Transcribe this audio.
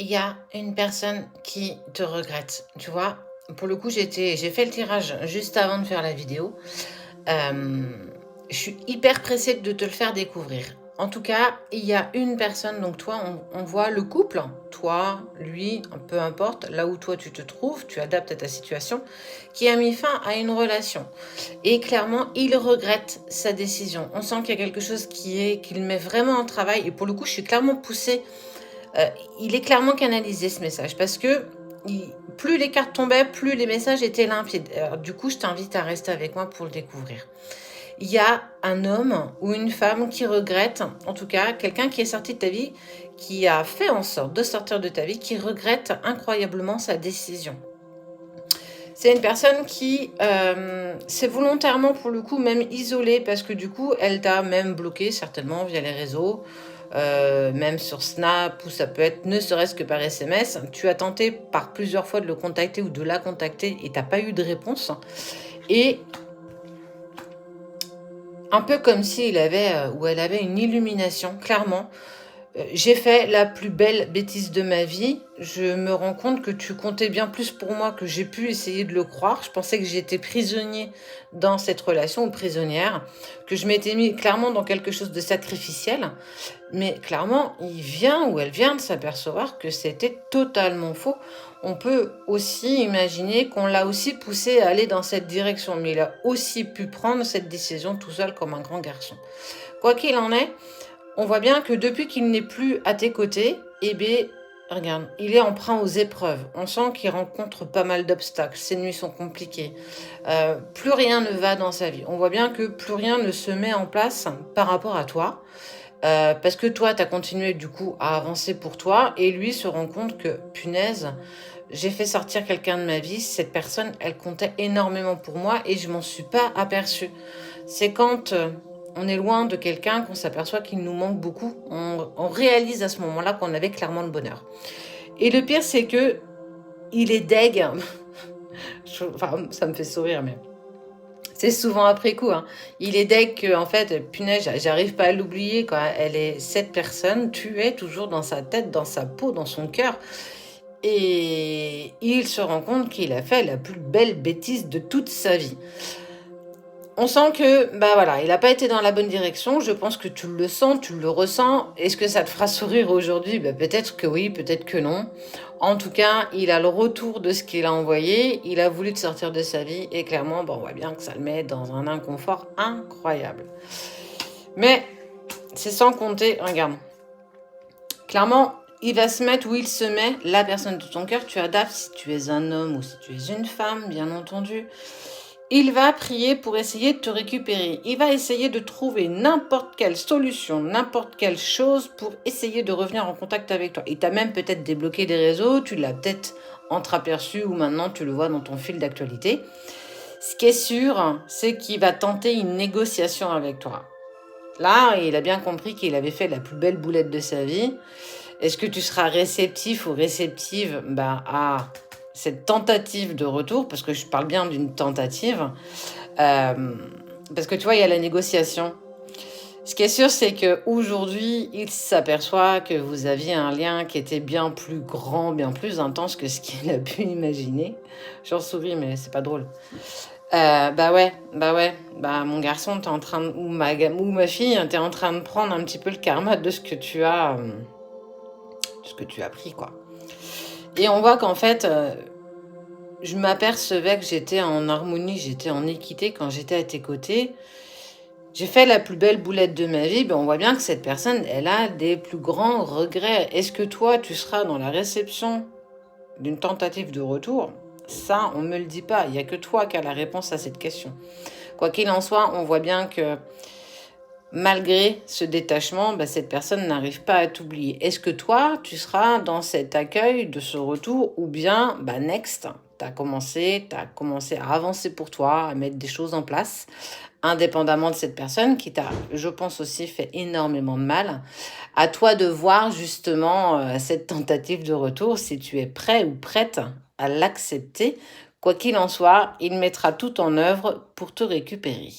il y a une personne qui te regrette, tu vois? Pour le coup, j'ai fait le tirage juste avant de faire la vidéo. Hem, je suis hyper pressée de te le faire découvrir. En tout cas, il y a une personne, donc toi, on voit le couple, toi, lui, peu importe, là où toi tu te trouves, tu adaptes à ta situation, qui a mis fin à une relation. Et clairement, il regrette sa décision. On sent qu'il y a quelque chose qu'il met vraiment en travail. Et pour le coup, je suis clairement poussée. Euh, il est clairement canalisé ce message parce que plus les cartes tombaient, plus les messages étaient limpides. Alors, du coup, je t'invite à rester avec moi pour le découvrir. Il y a un homme ou une femme qui regrette, en tout cas, quelqu'un qui est sorti de ta vie, qui a fait en sorte de sortir de ta vie, qui regrette incroyablement sa décision. C'est une personne qui s'est volontairement, pour le coup, même isolée, parce que du coup, elle t'a même bloqué, certainement, via les réseaux, même sur Snap, ou ça peut être ne serait-ce que par SMS. Tu as tenté par plusieurs fois de le contacter ou de la contacter, et t'as pas eu de réponse. Et un peu comme s'il avait, ou elle avait une illumination, clairement. J'ai fait la plus belle bêtise de ma vie. Je me rends compte que tu comptais bien plus pour moi que j'ai pu essayer de le croire. Je pensais que j'étais prisonnier dans cette relation ou prisonnière, que je m'étais mis clairement dans quelque chose de sacrificiel. Mais clairement, il vient ou elle vient de s'apercevoir que c'était totalement faux. On peut aussi imaginer qu'on l'a aussi poussé à aller dans cette direction, mais il a aussi pu prendre cette décision tout seul comme un grand garçon. Quoi qu'il en est, on voit bien que depuis qu'il n'est plus à tes côtés, eh bien, regarde, il est emprunt aux épreuves. On sent qu'il rencontre pas mal d'obstacles. Ses nuits sont compliquées. Plus rien ne va dans sa vie. On voit bien que plus rien ne se met en place par rapport à toi. Parce que toi, tu as continué du coup à avancer pour toi. Et lui se rend compte que, punaise, j'ai fait sortir quelqu'un de ma vie. Cette personne, elle comptait énormément pour moi et je m'en suis pas aperçue. C'est quand on est loin de quelqu'un qu'on s'aperçoit qu'il nous manque beaucoup. On réalise à ce moment-là qu'on avait clairement le bonheur. Et le pire, c'est que il est deg. Enfin, ça me fait sourire, mais c'est souvent après coup. Hein. Il est deg que, en fait, punaise, j'arrive pas à l'oublier. Quand elle est cette personne, tu es toujours dans sa tête, dans sa peau, dans son cœur. Et il se rend compte qu'il a fait la plus belle bêtise de toute sa vie. On sent que, bah voilà, il n'a pas été dans la bonne direction. Je pense que tu le sens, tu le ressens. Est-ce que ça te fera sourire aujourd'hui? Bah, peut-être que oui, peut-être que non. En tout cas, il a le retour de ce qu'il a envoyé. Il a voulu te sortir de sa vie. Et clairement, bah, on voit bien que ça le met dans un inconfort incroyable. Mais c'est sans compter, regarde. Clairement, il va se mettre où il se met. La personne de ton cœur, tu adaptes si tu es un homme ou si tu es une femme, bien entendu. Il va prier pour essayer de te récupérer. Il va essayer de trouver n'importe quelle solution, n'importe quelle chose pour essayer de revenir en contact avec toi. Il t'a même peut-être débloqué des réseaux, tu l'as peut-être entreaperçu ou maintenant tu le vois dans ton fil d'actualité. Ce qui est sûr, c'est qu'il va tenter une négociation avec toi. Là, il a bien compris qu'il avait fait la plus belle boulette de sa vie. Est-ce que tu seras réceptif ou réceptive à cette tentative de retour, parce que je parle bien d'une tentative, parce que tu vois, il y a la négociation. Ce qui est sûr, c'est qu'aujourd'hui, il s'aperçoit que vous aviez un lien qui était bien plus grand, bien plus intense que ce qu'il a pu imaginer. J'en souris, mais c'est pas drôle. Mon garçon, t'es en train de, ou ma fille, t'es en train de prendre un petit peu le karma de ce que tu as, pris, quoi. Et on voit qu'en fait, je m'apercevais que j'étais en harmonie, j'étais en équité quand j'étais à tes côtés. J'ai fait la plus belle boulette de ma vie, on voit bien que cette personne, elle a des plus grands regrets. Est-ce que toi, tu seras dans la réception d'une tentative de retour? Ça, on ne me le dit pas. Il n'y a que toi qui as la réponse à cette question. Quoi qu'il en soit, on voit bien que malgré ce détachement, cette personne n'arrive pas à t'oublier. Est-ce que toi, tu seras dans cet accueil de ce retour ou bien, next, tu as commencé à avancer pour toi, à mettre des choses en place, indépendamment de cette personne qui t'a, je pense aussi, fait énormément de mal. À toi de voir justement cette tentative de retour, si tu es prêt ou prête à l'accepter. Quoi qu'il en soit, il mettra tout en œuvre pour te récupérer.